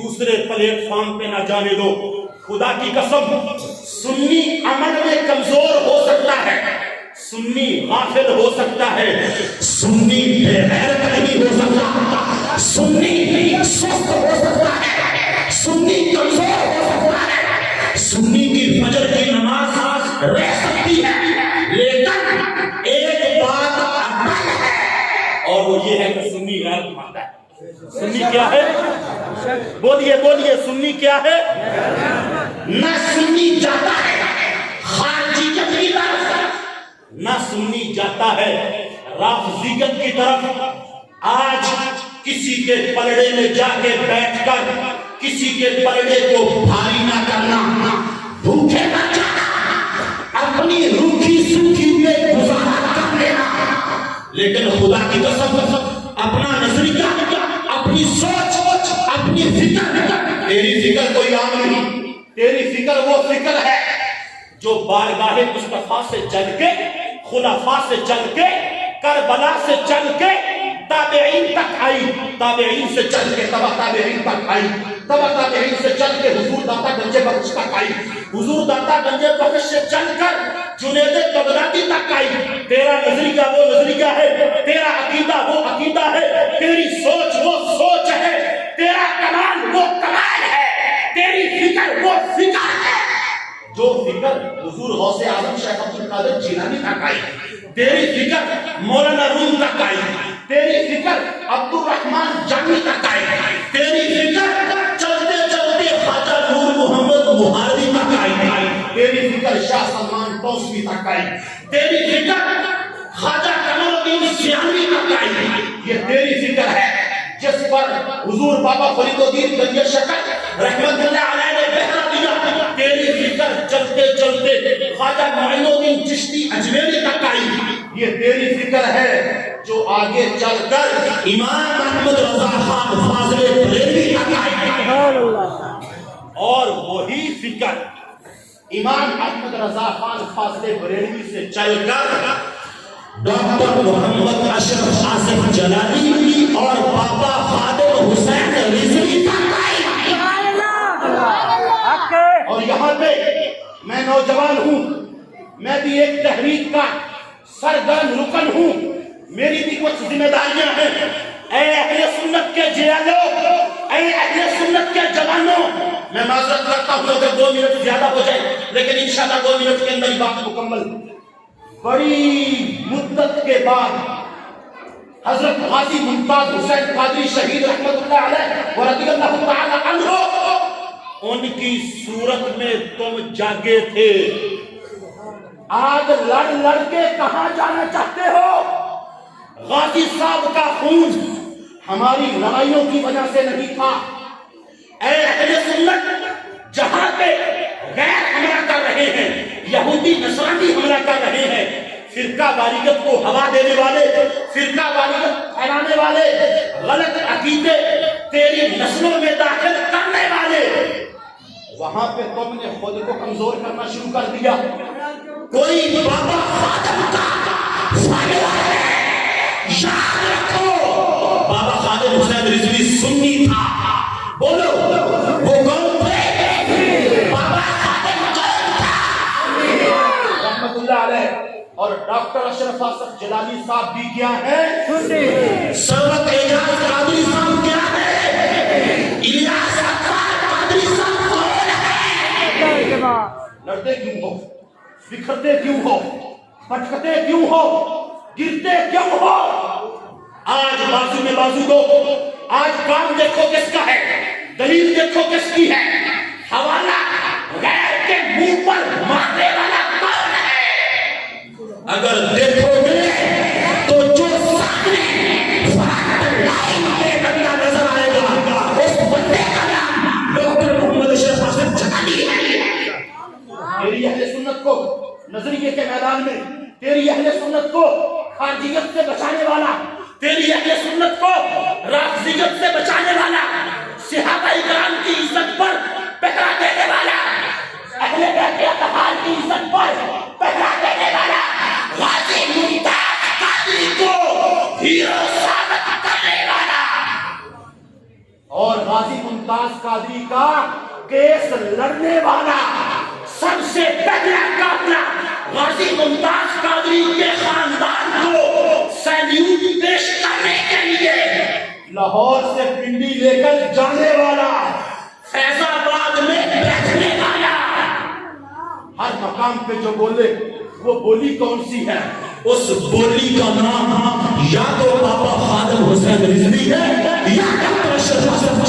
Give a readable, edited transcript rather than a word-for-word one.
دوسرے plate form پہ نہ جانے دو. خدا کی قسم سنی عمل میں کمزور ہو سکتا ہے, سنی غافل ہو سکتا ہے, سنی بے غیرت نہیں ہو سکتا, سنی سست ہو سکتا ہے, سنی کمزور ہو سکتا ہے, سنی کی فجر کی نماز رہ سکتی ہے, لیکن ایک بات عمل ہے اور وہ یہ ہے کہ سنی غیرت مند ہے. سنی کیا ہے؟ بولیے بولیے, سنی کیا ہے؟ نہ سنی جاتا ہے خارجیت کی طرف, نہ سنی جاتا ہے رافضیت کی طرف. آج کسی کے پلڑے میں جا کے بیٹھ کر کسی کے پلڑے کو بھاری نہ کرنا, بھوکے نہ جانا, اپنی روکھی سوکھی میں گزارا کر لینا. لیکن خدا کی قسم اپنا نظریہ, اپنی سوچ, اپنی فکر, تیری فکر کوئی عام نہیں, تیری فکر وہ فکر ہے جو بارگاہ مصطفیٰ سے چل کے, خلفاء سے چل کے, کربلا سے چل کے تابعین تک آئی, تابعین سے چل کے تبع تابعین تک آئی, تبع تابعین سے چل کے حضور داتا گنج بخش تک آئی, حضور داتا گنج بخش سے چل کر جنید بغدادی تک آئی. تیرا نظریہ وہ نظریہ ہے, تیرا عقیدہ وہ عقیدہ ہے, تیری سوچ وہ سوچ ہے, تیرا کمال وہ کمال ہے, تیری فکر وہ فکر ہے جو فکر حضور غوث اعظم شیخ عبد القادر جیلانی تک آئی, تیری فکر مولانا روم تک آئی, تیری فکر عبد الرحمن جامی تک آئی, تیری فکر چلتے چلتے خواجہ نور محمد مہاجری تک آئی, تیری فکر شاہ سلمان توسوی تک آئی, تیری فکر خواجہ کمال الدین سیامی تک آئی. یہ تیری فکر ہے جس پر حضور بابا فرید الدین گنج شکر رحمت اللہ علیہ نے بہرا دیا. تیری فکر چلتے چلتے خواجہ معین الدین چشتی اجمیری تک آئی. یہ تیری فکر ہے جو آگے چل کر امام احمد رضا خان فاضل بریلوی تک آئی. اور وہی فکر امام احمد رضا خان فاضل بریلوی سے چل کر ڈاکٹر محمد اشرف آصف جلالی اور بابا خادم حسین رضوی تک آئی. اور یہاں پہ میں نوجوان ہوں, میں بھی ایک تحریک کا سرگرم رکن ہوں, میری بھی کچھ ذمہ داریاں ہیں. اے اہل سنت کے جیالو, اے اہل سنت کے جوانوں, میں معذرت کرتا ہوں اگر 2 منٹ زیادہ ہو جائے, لیکن انشاءاللہ 2 منٹ کے اندر ہی بات مکمل. بڑی مدت کے بعد حضرت غازی ممتاز حسین قادری شہید رحمت اللہ علیہ ورضی اللہ تعالی عنہ, ان کی صورت میں تم جاگے تھے. آج لڑ لڑ کے کہاں جانا چاہتے ہو؟ غازی صاحب کا خون ہماری لڑائیوں کی وجہ سے نہیں تھا. اے اہل سنت, جہاں پہ غیر حملہ کر رہے ہیں, یہودی نصرانی حملہ کر رہے ہیں, فرقہ واریت کو ہوا دینے والے, فرقہ واریت پھیلانے والے, غلط عقیدے تیری نسلوں میں داخل کرنے والے, وہاں پہ تم نے خود کو کمزور کرنا شروع کر دیا. کوئی بابا خادم کا فائدہ ہے, یاد رکھو بابا خادم حسین رضوی سنی تھا. بولو وہ کون تھے؟ بابا خادم کون تھا؟ رحمت اللہ علیہ. اور ڈاکٹر اشرف آصف جلالی صاحب بھی کیا ہے؟ سرورت اعجاز قادری صاحب کیا ہے؟ الیاس اکبر قادری صاحب کون ہے؟ لڑتے کیوں ہو, بکھرتے کیوں ہو, پٹکتے کیوں ہو, گرتے کیوں ہو؟ آج بازو میں بازو دو, آج کام دیکھو کس کا ہے, دلیل دیکھو کس کی ہے, حوالہ غیر کے منہ پر مارنے والا کون ہے؟ اگر دیکھو گے تو جو سامنے بندہ نظر آئے گا, اس بندے کا نام ڈاکٹر محمد اشرف آصف جلالی ہے. تیری اہل سنت کو نظریے کے میدان میں, تیری اہل سنت کو خارجیت سے بچانے والا, تیری اہل سنت کو رافضیت سے بچانے والا, صحابہ کرام کی عزت پر پہرا دینے والا, اہل بیت اطہار کی عزت پر پہرا دینے والا غازی ممتاز قادری کو ہیرو ثابت کرنے والا. اور غازی ممتاز قادری کا کیس لڑنے والا سب سے پہلا قافلہ غازی ممتاز قادری کے خاندان کو سیلیوٹ پیش کرنے کے لیے لاہور سے پنڈی لے کر جانے والا، فیض آباد میں بیٹھنے والا، ہر مقام پہ جو بولے وہ بولی کون سی ہے؟ اس بولی کا نام یا تو بابا خادم حسین رضوی ہے یا ڈاکٹر اشرف